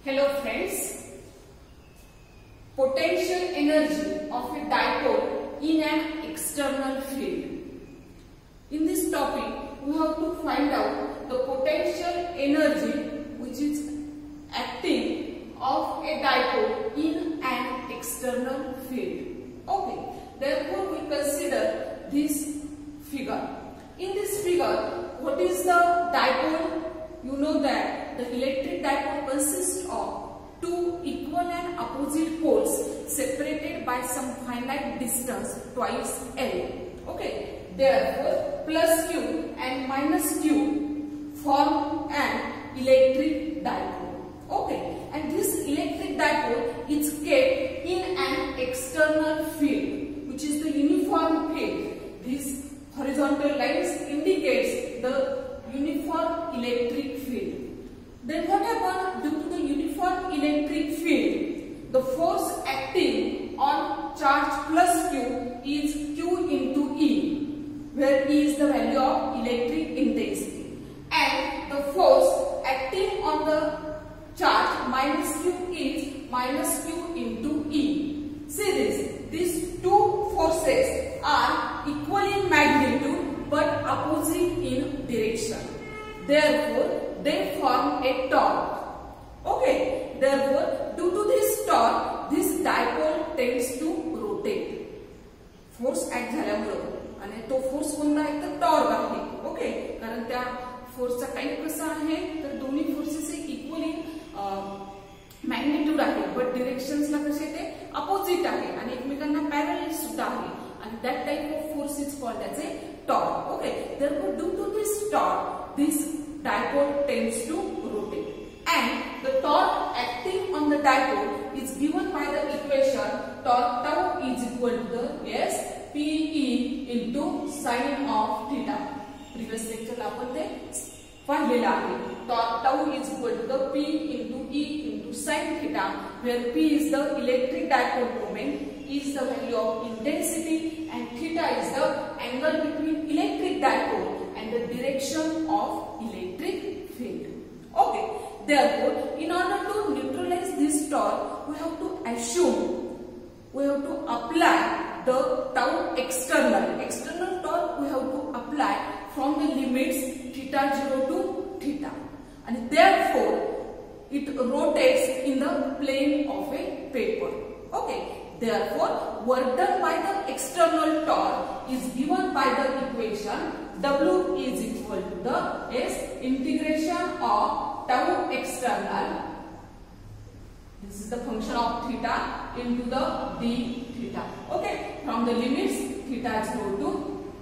Hello friends, potential energy of a dipole in an external field. In this topic, we have to find out the potential energy which is acting of a dipole in an external field. Okay, therefore we consider this figure. In this figure, what is the dipole? You know that the electric dipole consists of two equal and opposite poles separated by some finite distance twice L. Okay, therefore plus Q and minus Q form an electric dipole. Okay, and this electric dipole is kept in an external field, which is the uniform field. These horizontal lines indicates the uniform electric field. Then what happens due to the uniform electric field? The force acting on charge plus Q is Q into E, where E is the value of electric intensity, and the force acting on the charge minus Q is minus Q into E. See this, these two forces are equal in magnitude but opposite in direction. Therefore, they form a torque. Okay, therefore, due to this torque, this dipole tends to rotate. Force act झाल्यामुळे आणि तो force कोणता आहे तर torque आहे. Okay, कारण त्या फोर्सचा type कसा आहे तर दोन्ही फोर्सेस इक्वल इन मॅग्निट्यूड आहे, बट डिरेक्शन्सला कसे ते अपोजिट आहे आणि एकमेकांना पॅरलल सुद्धा आहे, आणि that type of force is called as a torque. Okay, therefore due to this torque, this dipole tends to rotate, and the torque acting on the dipole is given by the equation torque tau is equal to the S Pe into sin of theta. Previous lecture ला आपण ते पाहिलेलं आहे. Torque tau is equal to the P into E into sin theta, where P is the electric dipole moment, E is the value of intensity, and theta is the angle between electric dipole and the direction of electric field. Okay, therefore, in order to neutralize this torque, we have to assume, we have to apply the tau external torque. We have to apply from the limits theta 0 to theta, and therefore it rotates in the plane of a paper. Okay, therefore work done by the external torque is given by the equation W is equal to the S integration of tau external, this is the function of theta, into the d theta. Okay, from the limits theta 0 to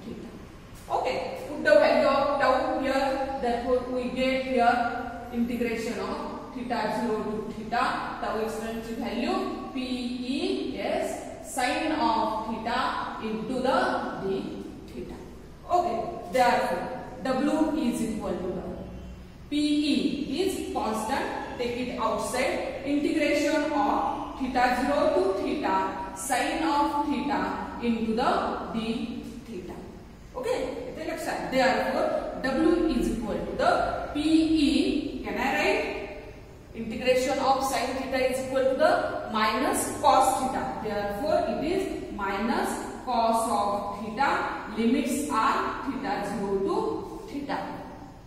theta. Okay, put the value of tau here, therefore we get here integration of theta 0 to theta, tau external value Pe is sin of theta into the d theta. Okay, therefore W is equal to the Pe is constant, take it outside, integration of theta 0 to theta sin of theta into the d theta. Okay, therefore W is equal to the Pe, can I write? Integration of sin theta is equal to the minus cos theta. Therefore, it is minus cos of theta. Limits are theta 0 to theta.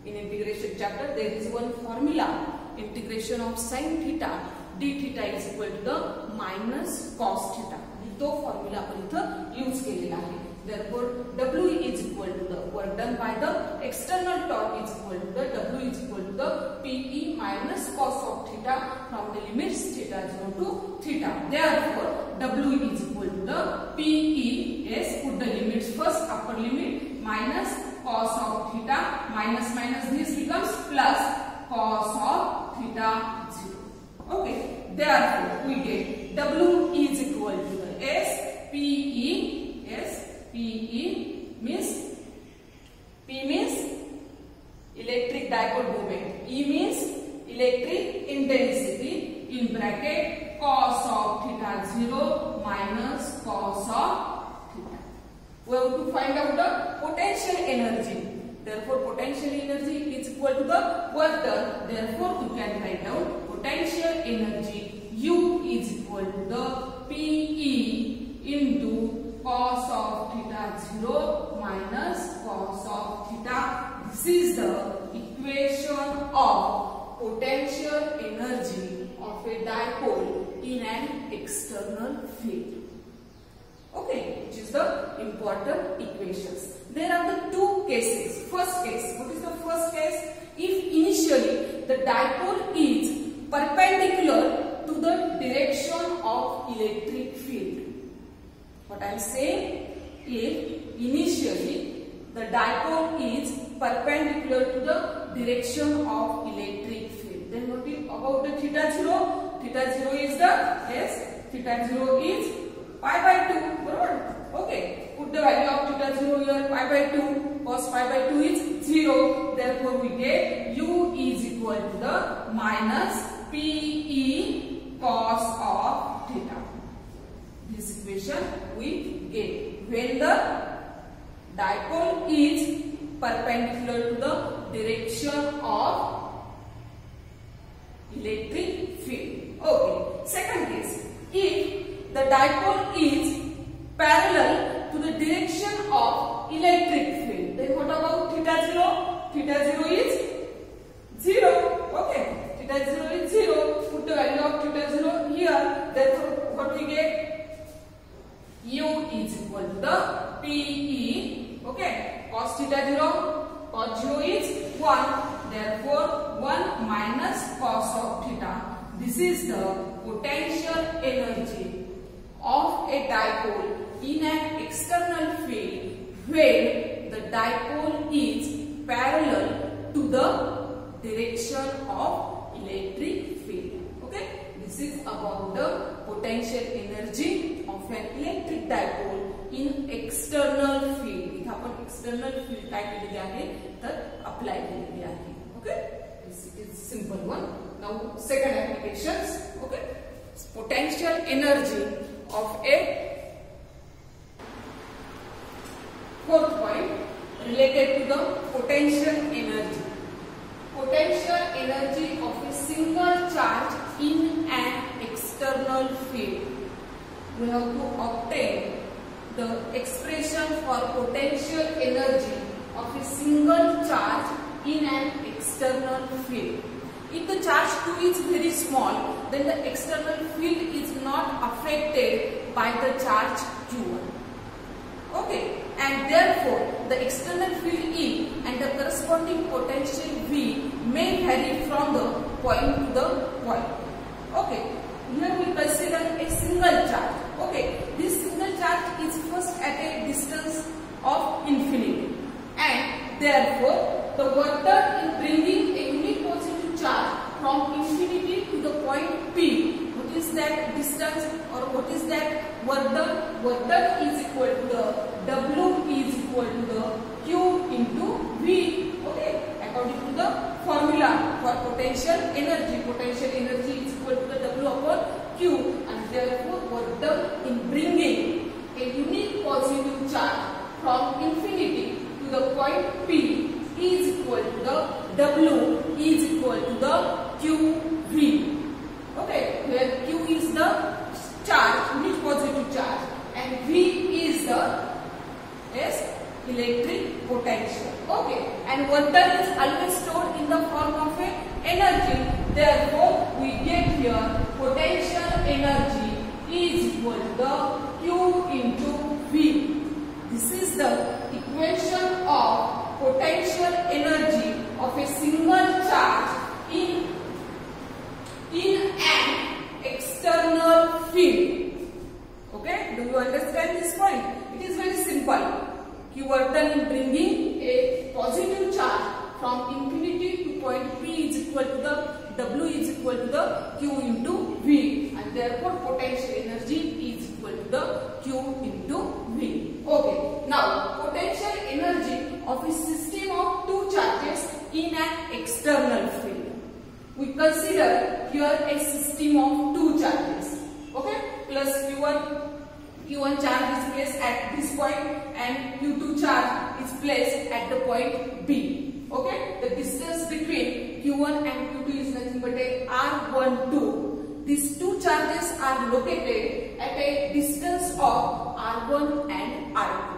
In integration chapter, there is one formula. Integration of sin theta d theta is equal to the minus cos theta. तो formula आपण इथं use केलेला आहे. Therefore, W is equal to the work done by the external torque is equal to the W is equal to the Pe minus cos of theta from the limits theta 0 to theta. Therefore, W is equal to the Pe, yes, put the limits first, upper limit minus cos of theta, minus this becomes plus cos of theta 0. Okay, therefore we get W is equal to the S Pe, yes, Pe means P means electric dipole moment, E means electric intensity, in bracket cos of theta 0 minus cos of theta. We have to find out the potential energy. Therefore, potential energy is equal to the work done. Therefore, we can write out potential energy U is equal to the PE into cos of theta 0 minus cos of theta. This is the equation of potential energy of a dipole in an external field. Okay, which is the important equations. There are the two cases. First case, what is the first case? If initially the dipole is perpendicular to the direction of electric field. What I am saying, if initially the dipole is perpendicular to the direction of electric field, then what is about the theta 0? Theta 0 is the, yes, theta 0 is pi by 2, right? Okay, put the value of theta 0 here, pi by 2, cos pi by 2 is 0, therefore we get U is equal to the minus PE cos of theta. This equation we get when the dipole is perpendicular to the direction of electric field. Okay, second case, if the dipole is parallel to the direction of electric field, then what about theta 0? Theta 0 is 0. Okay, theta 0 is 0. Put the value of theta 0 here. Therefore, what we get? U is equal to the PE. Okay, cos theta 0, cos 0 is 1. Therefore, 1 minus cos of theta. This is the potential energy of a dipole in an external field when the dipole is parallel to the direction of electric field. Okay, this is about the potential energy of an electric dipole in external field. इथे आपण external field काय केलेली आहे तर apply केलेली आहे. Okay, this is simple one. Now second applications. Okay, potential energy of a fourth point related to the potential energy. Potential energy of a single charge in an external field. We have to obtain the expression for potential energy of a single charge in an external field. If the charge Q is very small, then the external field is not affected by the charge Q1. Okay, and therefore the external field E and the corresponding potential V may vary from the point to the point. Okay, here we consider a single charge. Okay, this single charge is first at a distance of infinity, and therefore the work done in bringing a unit positive charge from infinity to the point P. What is that distance or what is that work done? Work done is equal to the W is equal to the Q into V. Okay, according to the formula for potential energy. Potential energy is equal to the W upon Q, and therefore work done in bringing a unit positive charge from infinity to the point P is equal to the W is equal to the QV. Okay, where Q is the charge, unit positive charge, and V is the electric potential. Okay, and work done is always stored in the form of a energy. Therefore, we get here potential energy is equal to the Q into V. This is the equation of potential energy of a single charge in an external field. Okay, do you understand this point? It is very simple. You work done in bringing a positive charge from infinity to point P is equal to the W is equal to the Q into V, and therefore potential energy is equal to the Q into V. Okay, now potential energy of a system of two charges in an external field. We consider here a system of two charges. Okay, plus Q1 charge is placed at this point and Q2 charge is placed at the point B. Okay, the distance between Q1 and Q2 is nothing but R12. These two charges are located at a distance of R1 and R2.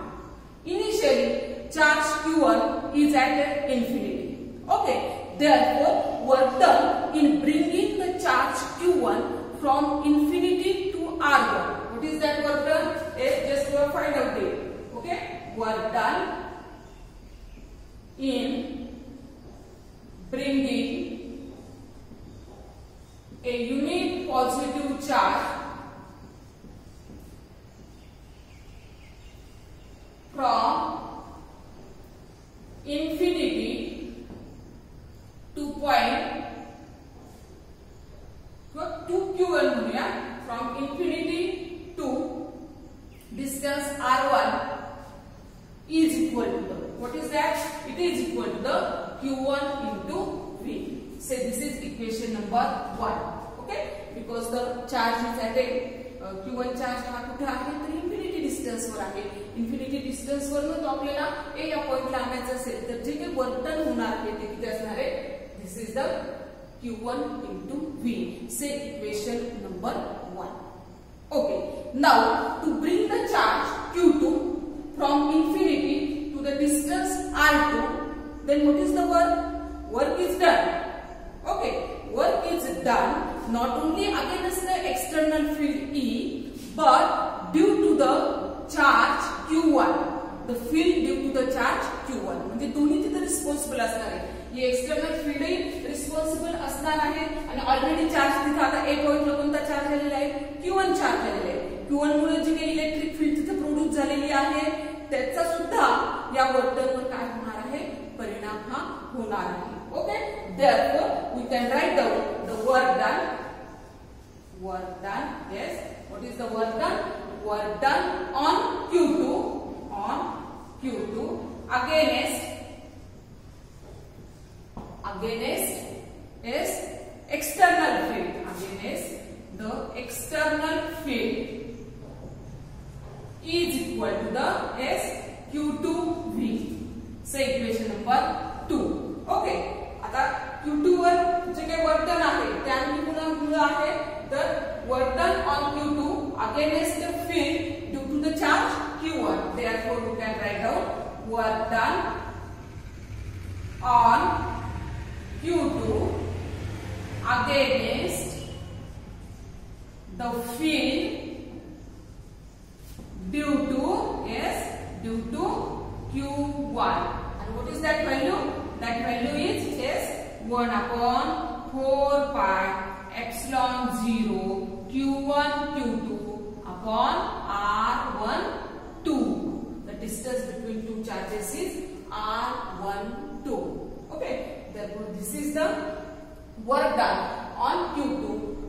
Initially, charge Q1 is at infinity. Okay, therefore, work done in bringing the charge Q1 from infinity to R1. What is that work done? Just find out it. Okay, work done in bringing a unit positive charge from infinity to point to Q1 म्हणूया, from infinity to distance R1 is equal to the, what is that? It is equal to the Q1 into V. Say this is equation number 1. Okay, because the charge is at a Q1 charge हा कुठे आहे तर infinity distance वर आहे. Infinity distance वरून तो आपल्याला ए या पॉइंटला आणायचं असेल तर जे काही वर्तन होणार आहे ते किती असणार आहे? This is the Q1 into V. Say equation number 1. Okay, now to bring the charge Q2 from infinity to the distance R2, then what is the work? Work is done. Okay, work is done not only against the external field E, but due to the charge Q1. The field due to the charge Q1. म्हणजे दोन्ही तिथे responsible असणार आहे. ये external field responsible असणार आहे आणि already charge तिथे आता ए पॉइंटला कोणता चार्ज झालेला आहे? Q1 चार्ज झालेला आहे. Q1 मुळे जी काही इलेक्ट्रिक फील्ड तिथे प्रोड्यूस झालेली आहे त्याचा सुद्धा या वर्तनवर काय होणार आहे? परिणाम हा होणार आहे. Okay, therefore we can write down the work done. Yes, what is the work done? Work done on Q2 against is external field, against the external field is equal to the Q2V. Say equation number 2. Okay, आता Q2 वर जे काही वर्तन आहे त्याने पुन्हा मुळे आहे तर वर्तन on Q2 against the field due to the charge Q1. Therefore we can write down work done on Q2 against the field due to Q1. And what is that value? That value is 1 upon 4 pi epsilon 0 Q1 Q2 upon R12. The distance between two charges is R12. Okay, therefore this is the work done on Q2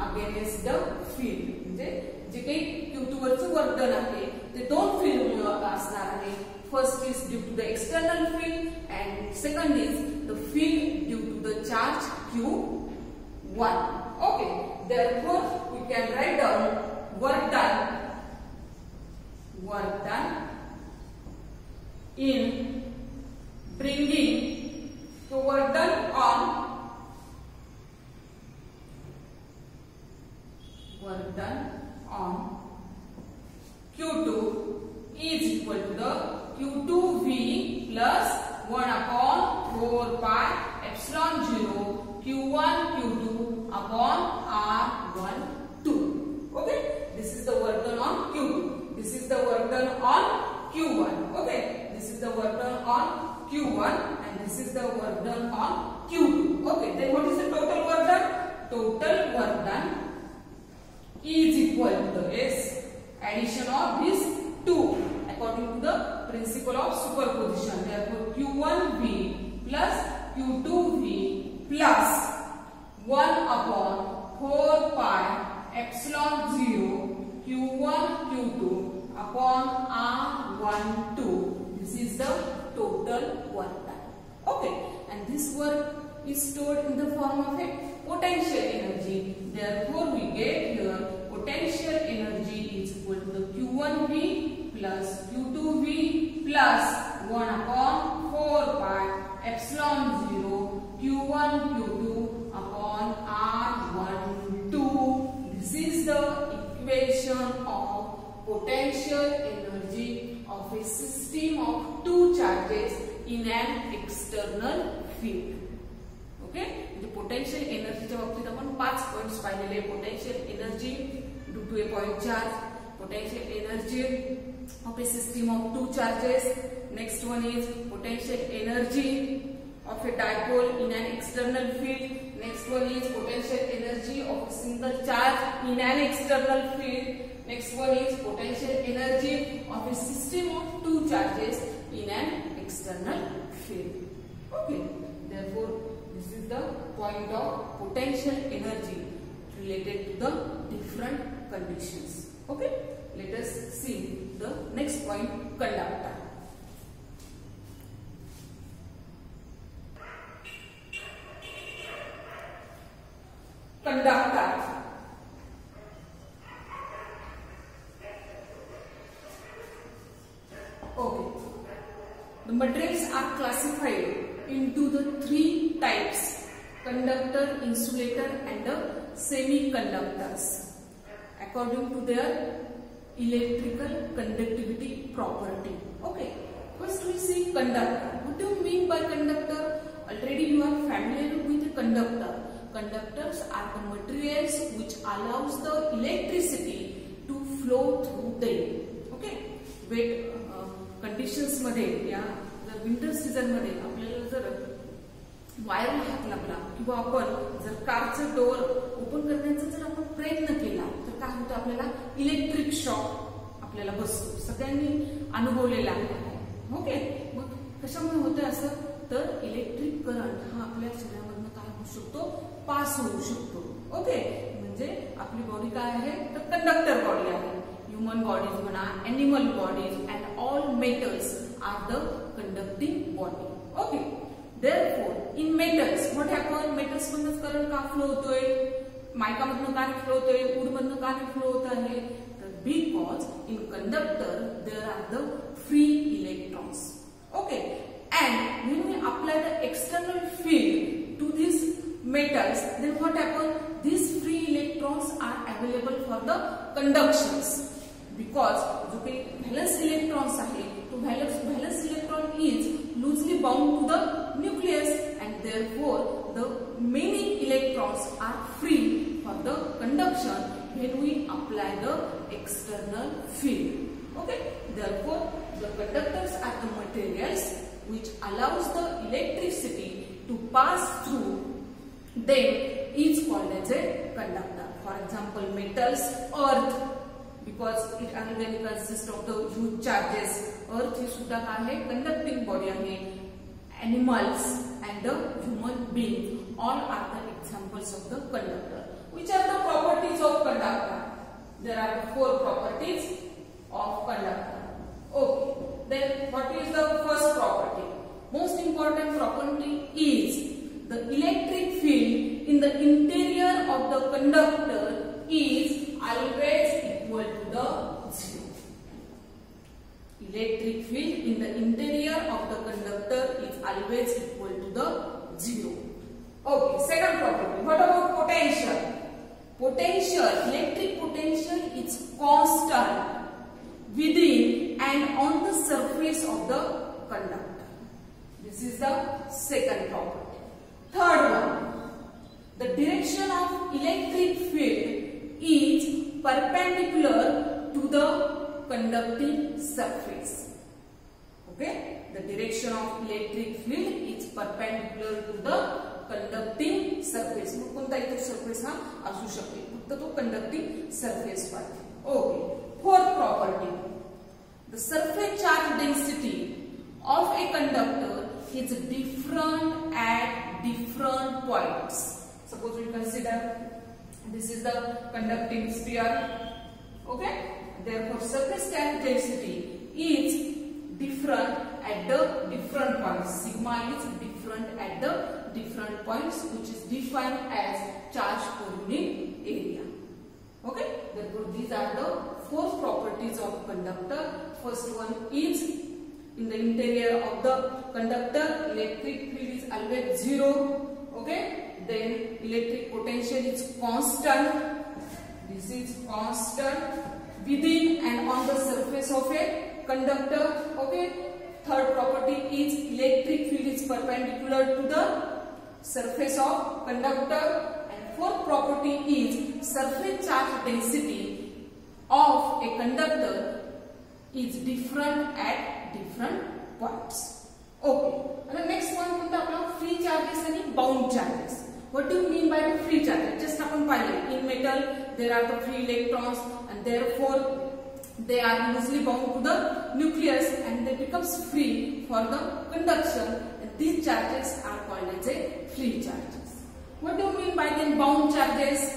against the field. म्हणजे जे काही Q2 वरचं work done आहे ते दोन field मुळे असणार आहे. First is due to the external field and second is the field due to the charge Q1. Okay, therefore we can write down work done in bringing the work done on Q2 is equal to the Q2V plus 1 upon 4 pi epsilon 0 Q1 Q2 upon R12. Okay, this is the work done on Q2. This is the work done on Q1. Okay, this is the work done on Q1 and this is the work done on Q2. Okay, then what is the total work done? Total work done is equal to the addition of these two according to the principle of superposition. Therefore, Q1V plus Q2V plus 1 upon 4 pi epsilon 0 Q1 Q2 upon R12. This is the total work done. Okay, and this work is stored in the form of a potential energy. Therefore, we get here potential energy is equal to the Q1V plus Q2V plus 1 upon 4 pi epsilon 0 Q1 Q2 upon R system of two charges in an external field. Okay, म्हणजे potential एनर्जीच्या बाबतीत आपण 5 points पाहिलेले. Potential energy due to a point charge, potential energy of a system of two charges. Next one is potential energy of a dipole in an external field. Next one is potential energy of a single charge in an external field. Next one is potential energy of a system of two charges in an external field. Okay, therefore this is the point of potential energy related to the different conditions. Okay, let us see the next point, conductor. Conductor. Okay. The materials are classified into the 3 types: conductor, insulator and the semiconductors according to their electrical conductivity property. Okay, first we see conductor. What do you mean by conductor? Already you are familiar with the conductor. Conductors are the materials which allows the electricity to flow through them. Okay, wet conditions मध्ये या जर winter season मध्ये आपल्याला जर वायरला हात लागला किंवा आपण जर कारचं डोअर ओपन करण्याचा जर आपण प्रयत्न केला तर काय होतं, आपल्याला इलेक्ट्रिक शॉक आपल्याला बसतो. सगळ्यांनी अनुभवलेला आहे. ओके, मग कशामुळे होतं असं, तर इलेक्ट्रिक करंट हा आपल्या शरीरामधून काय होऊ शकतो, पास होऊ शकतो. ओके, म्हणजे आपली बॉडी काय आहे, तर कंडक्टर बॉडी आहे. ह्युमन बॉडीज म्हणा, animal bodies and all metals are the conducting body. Okay, therefore in metals what happen, metals मधून करंट का फ्लो होतोय, मायकामधून का फ्लो होतोय, वूड मधून का फ्लो होत आहे, तर because in conductor there are the free electrons. Okay, and when we apply the external field to these metals, then what happen, these free electrons are available for the conductions. Because जो काही valence electrons आहे, तो valence electron is loosely bound to the nucleus and therefore the many electrons are free for the conduction when we apply the external field. Okay, therefore the conductors are the materials which allows the electricity to pass through them is called as a conductor. For example, metals, earth, because it again consists of the huge charges. Earth ही सुद्धा काय आहे, conducting body आहे. Animals and the human beings all are the examples of the conductor. Which are the properties of conductor? There are the 4 properties of conductor. Okay, then what is the first property? Most important property is the electric field in the interior of the conductor is always equal to the 0. Electric field in the interior of the conductor is always equal to the 0. Okay, second property. What about potential? Potential, electric potential is constant within and on the surface of the conductor. This is the second property. Third one, the direction of electric field is perpendicular to the conducting surface. Okay, the direction of electric field is perpendicular to the conducting surface. मग कोणता इथे surface हा असू शकते, फक्त तो conducting surface पाहिजे. Okay, fourth property, the surface charge density of a conductor is different at different points. Suppose we consider this is the conducting sphere. Okay, therefore surface charge density is different at the different points. Sigma is different at the different points, which is defined as charge per unit area. Okay, therefore these are the 4 properties of conductor. First one is in the interior of the conductor electric field is always 0. Okay, then electric potential is constant. This is constant within and on the surface of a conductor. Okay, third property is electric field is perpendicular to the surface of conductor, and fourth property is surface charge density of a conductor is different at different points. Okay, and the next point कोणता आपला free charges आणि bound charges. What do you mean by the free charges? Just आपण पाहिले in metal there are the free electrons and therefore they are loosely bound to the nucleus and they becomes free for the conduction, and these charges are called as a free charges. What do you mean by the bound charges?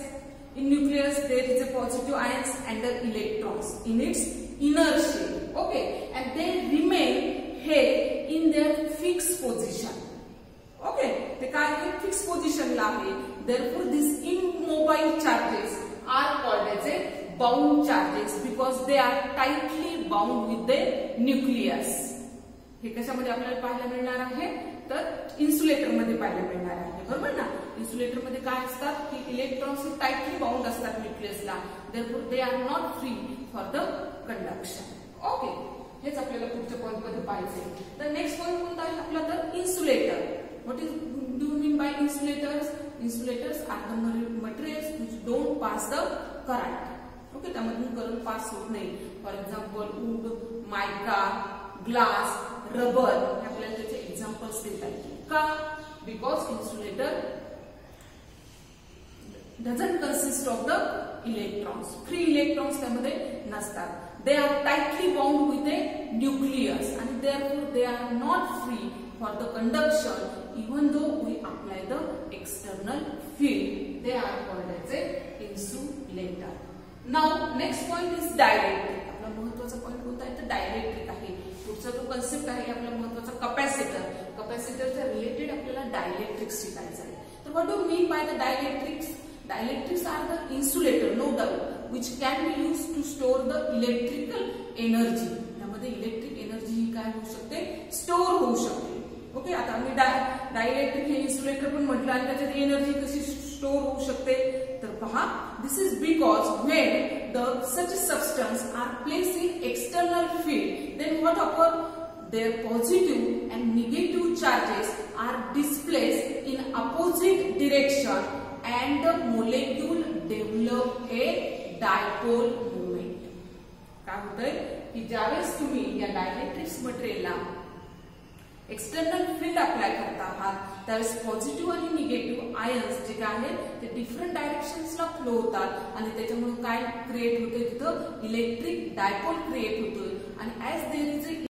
In nucleus there is a positive ions and the electrons in its inner shell. Okay, and they remain here in their fixed position. Okay, ते काय आहे fixed position ला आहे. Therefore these immobile charges are called as a bound charges because they are tightly bound with the nucleus. हे कशामध्ये आपल्याला पाहायला मिळणार आहे तर इन्सुलेटर मध्ये पाहायला मिळणार आहे, बरोबर ना. इन्सुलेटर मध्ये काय असतात की इलेक्ट्रॉन्स टाइटली बाउंड असतात न्यूक्लियसला, therefore they are not free for the conduction. Okay, हेच आपल्याला पुढच्या पॉइंट मध्ये पाहायचे. तर नेक्स्ट पॉइंट कोणता आहे आपला तर insulator. What is do you mean by insulators? Insulators are the materials which don't pass the current. Okay, त्यामधून करंट पास होत नाही. For example wood, mica, glass, rubber हे आपल्याला त्याचे एक्झाम्पल्स देता येतील. का? Because insulator doesn't consist of the electrons. Free electrons त्यामध्ये नसतात. They are tightly bound with a nucleus and therefore they are not free for the conduction even though we apply the external field. They are called as a insulator. Now next point is dielectric. आपला महत्त्वाचा point कोणता आहे तर dielectric आहे. पुढचा जो concept आहे आपला महत्त्वाचा कपॅसिटर. कपॅसिटरच्या रिलेटेड आपल्याला डायलेक्ट्रिक्स शिकायचं आहे. तर what do mean by the dielectrics? Dielectrics are the insulator, no doubt, which can be used to store the electrical energy. त्यामध्ये इलेक्ट्रिक एनर्जी ही काय होऊ शकते स्टोर होऊ शकते. ओके, आता आम्ही डायलेक्ट्रिक हे इन्सुलेटर पण म्हटलं आणि त्याच्यात एनर्जी कशी स्टोर होऊ शकते तर पहा, this is because when the such substance are place in external field then what upper their positive and negative charges are displaced in opposite direction and the molecule develop a dipole moment. काय होतंय की ज्यावेळेस तुम्ही या dielectrics मटेरियलला external field apply करता आहात त्यावेळेस positive आणि निगेटिव्ह आयन्स जे काय आहेत ते डिफरंट डायरेक्शन्सला फ्लो होतात आणि त्याच्यामुळे काय क्रिएट होते तिथं इलेक्ट्रिक डायपोल क्रिएट होतोय आणि ऍज देयर इज